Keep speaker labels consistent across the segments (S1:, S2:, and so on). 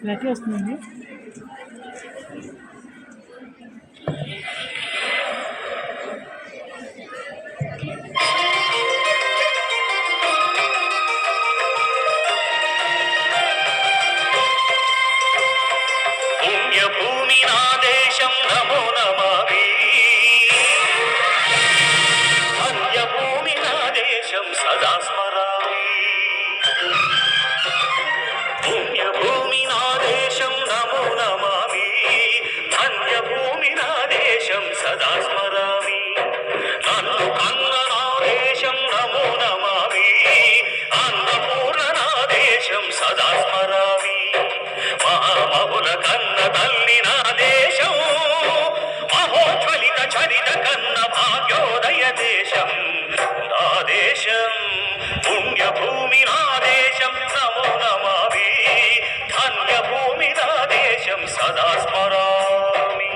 S1: Clarity వస్తుందండి.
S2: పుణ్యభూమి నా దేశం నమో నమామి. ధన్యభూమి నా దేశం సదా స్మరామి. పుణ్యభూమి నా దేశం నమో నమామి. ధన్యభూమి నా దేశం సదా స్మరామి. నన్ను కన్న నా దేశం నమో నమామి. అన్నపూర్ణ నా దేశం సదా స్మరామి. మహామహుల కన్న తల్లి నా దేశం. మహోజ్వలిత చరిత కన్న భాగ్యోదయ దేశం నా దేశం. పుణ్యభూమి నా దేశం నమో నమామి. ధన్యభూమి నా దేశం సదా స్మరామి.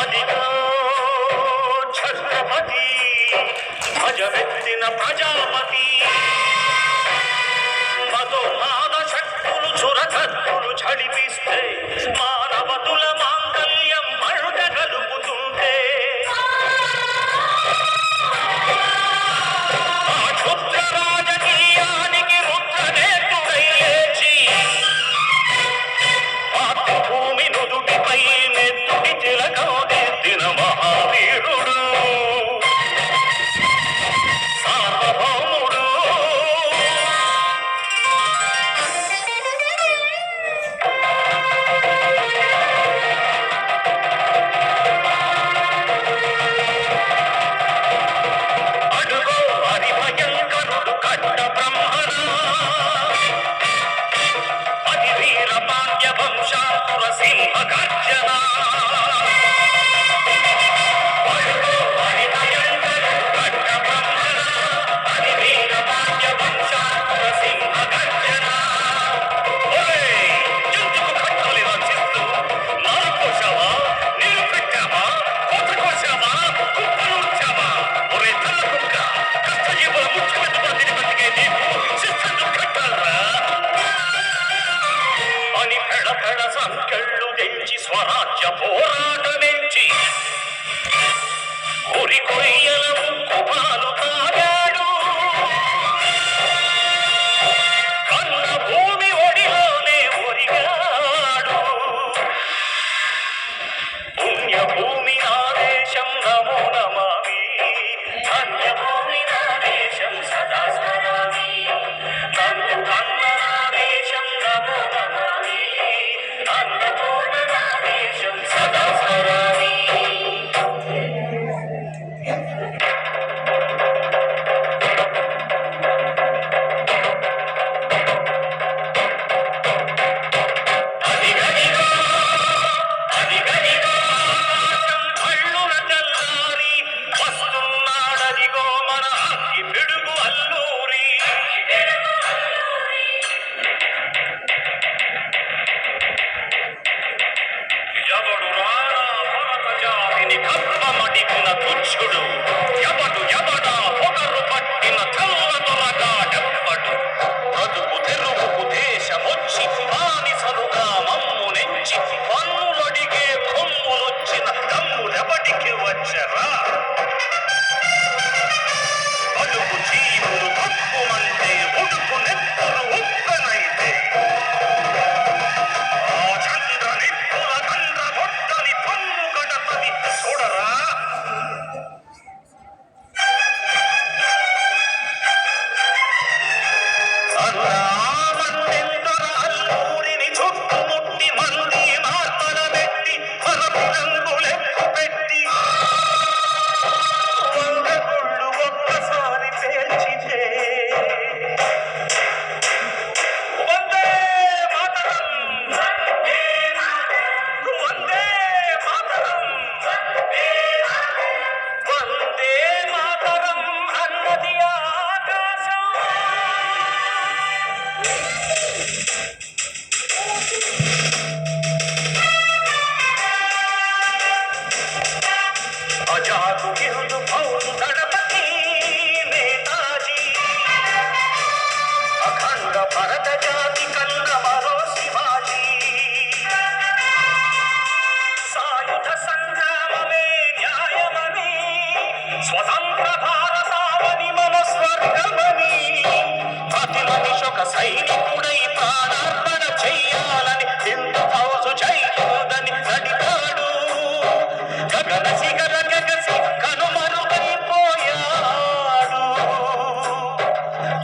S2: అదిగో ఛత్రపతి భజమెత్తిన ప్రజాపతి. మధుమాద శక్తులు చురకత్తులు ఝడిపిస్తే మానవతుల మాంగల్యం మరుట గలుపుతుంటే ఆ క్షుద్ర రాజకీయానికి రుద్రనేతుడై లేచి మాతృభూమి నుదుటిపై నెత్తుటి తిలకం దిద్దిన మహావీరుడు సార్వభౌముడు.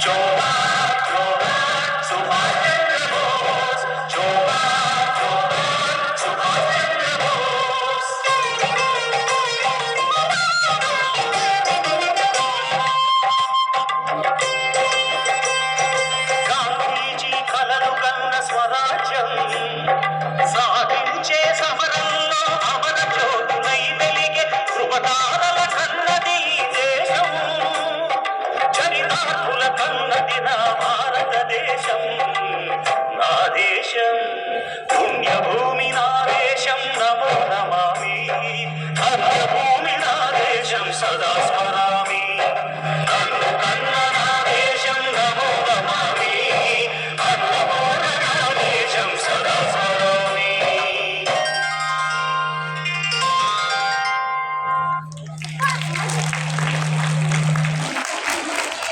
S2: జో